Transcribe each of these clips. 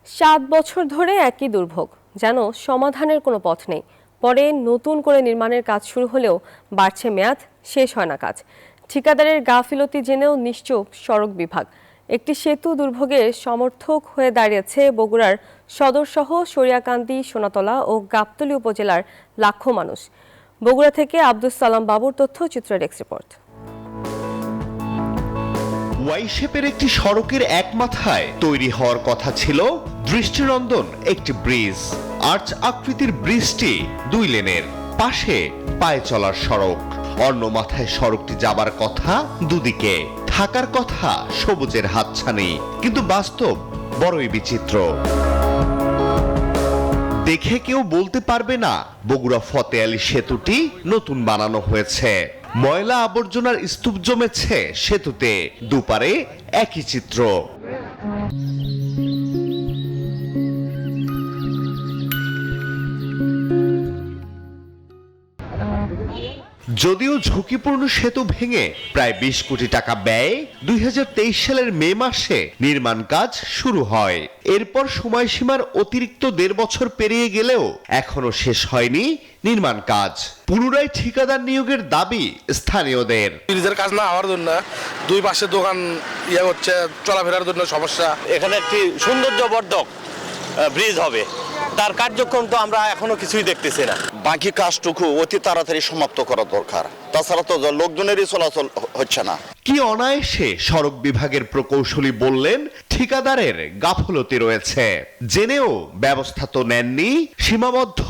7 বছর ধরে একই দুর্ভোগ, যেন সমাধানের কোনো পথ নেই। পরে নতুন করে নির্মাণের কাজ শুরু হলেও বাড়ছে মেয়াদ, শেষ হয় না কাজ। ঠিকাদারের গাফিলতি জেনেও নিশ্চুপ সড়ক বিভাগ। একটি সেতু দুর্ভোগের সমর্থক হয়ে দাঁড়িয়েছে বগুড়ার সদরসহ সরিয়াকান্দি, সোনাতলা ও গাবতলী উপজেলার লাখো মানুষ। বগুড়া থেকে আব্দুস সালাম বাবুর তথ্যচিত্র ডেস্ক রিপোর্ট। ওয়াই শেপের একটি সড়কের এক মাথায় তৈরি হওয়ার কথা ছিল দৃষ্টিনন্দন একটি ব্রিজ। আর্চ আকৃতির ব্রিজটি 2 লেনের, পাশে পায়ে চলার সড়ক। অন্য মাথায় সড়কটি যাবার কথা দুদিকে, থাকার কথা সবুজের হাতছানি। কিন্তু বাস্তব বড়ই বিচিত্র। দেখে কেউ বলতে পারবে না বগুড়া ফতে আলী সেতুটি নতুন বানানো হয়েছে। ময়লা আবর্জনার স্তূপ জমেছে সেতুতে, দুপারে একই চিত্র। যদিও ঝুঁকিপূর্ণ সেতু ভেঙে প্রায় 20 কোটি টাকা ব্যয়ে 2023 সালের মে মাসে নির্মাণ কাজ শুরু হয়। এরপর সময়সীমার অতিরিক্ত 1.5 বছর পেরিয়ে গেলেও এখনো শেষ হয়নি নির্মাণ কাজ। পুনরায় ঠিকাদার নিয়োগের দাবি স্থানীয়দের। ব্রিজের কাজ না হওয়ার জন্য দুই পাশে দোকান হচ্ছে, চলাফেরার জন্য সমস্যা। এখানে একটি সৌন্দর্যবর্ধক ব্রিজ হবে, তার কার্যক্রম তো আমরা এখনো কিছুই দেখতেছি না। বাকি কাজটুকু অতি তাড়াতাড়ি সমাপ্ত করা দরকার, তাছাড়া তো লোকজনেরই চলাচল হচ্ছে না। কি অনায়াসে সড়ক বিভাগের প্রকৌশলী বললেন ঠিকাদারের গাফলতি রয়েছে, জেনেও ব্যবস্থা তো নেননি, সীমাবদ্ধ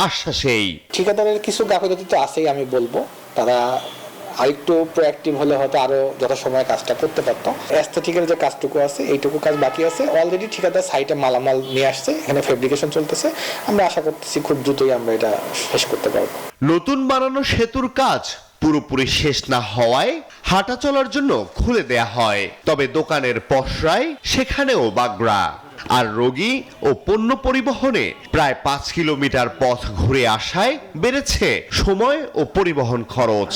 আশ্বাসেই। ঠিকাদারের কিছু গাফিলতি তো আছেই, আমি বলবো। তারা আরেকটু প্রোঅ্যাক্টিভ হলে হয়তো আরো যথাসময়ে কাজটা করতে পারতো। অ্যাস্থেটিকের যে কাজটুকু আছে, এইটুকু কাজ বাকি আছে। অলরেডি ঠিকাদার সাইটে মালামাল নিয়ে আসছে, এখানে ফেব্রিকেশন চলতেছে। আমরা আশা করতেছি খুব দ্রুতই আমরা এটা শেষ করতে পারবো। নতুন বানানো সেতুর কাজ পুরোপুরি শেষ না হওয়ায় হাঁটা চলার জন্য খুলে দেয়া হয়, তবে দোকানের পসরায় সেখানেও বাগড়া। আর রোগী ও পণ্য পরিবহনে প্রায় 5 কিলোমিটার পথ ঘুরে আসায় বেড়েছে সময় ও পরিবহন খরচ।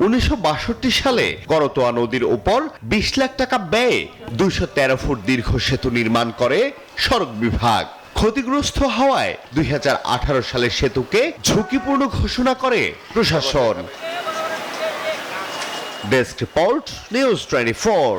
1962 সালে করতোয়া নদীর উপর 20 লাখ টাকা ব্যয়ে 213 ফুট দীর্ঘ সেতু নির্মাণ করে সড়ক বিভাগ। ক্ষতিগ্রস্ত হওয়ায় 2018 সালে সেতুকে ঝুঁকিপূর্ণ ঘোষণা করে প্রশাসন। Desk report, news 24।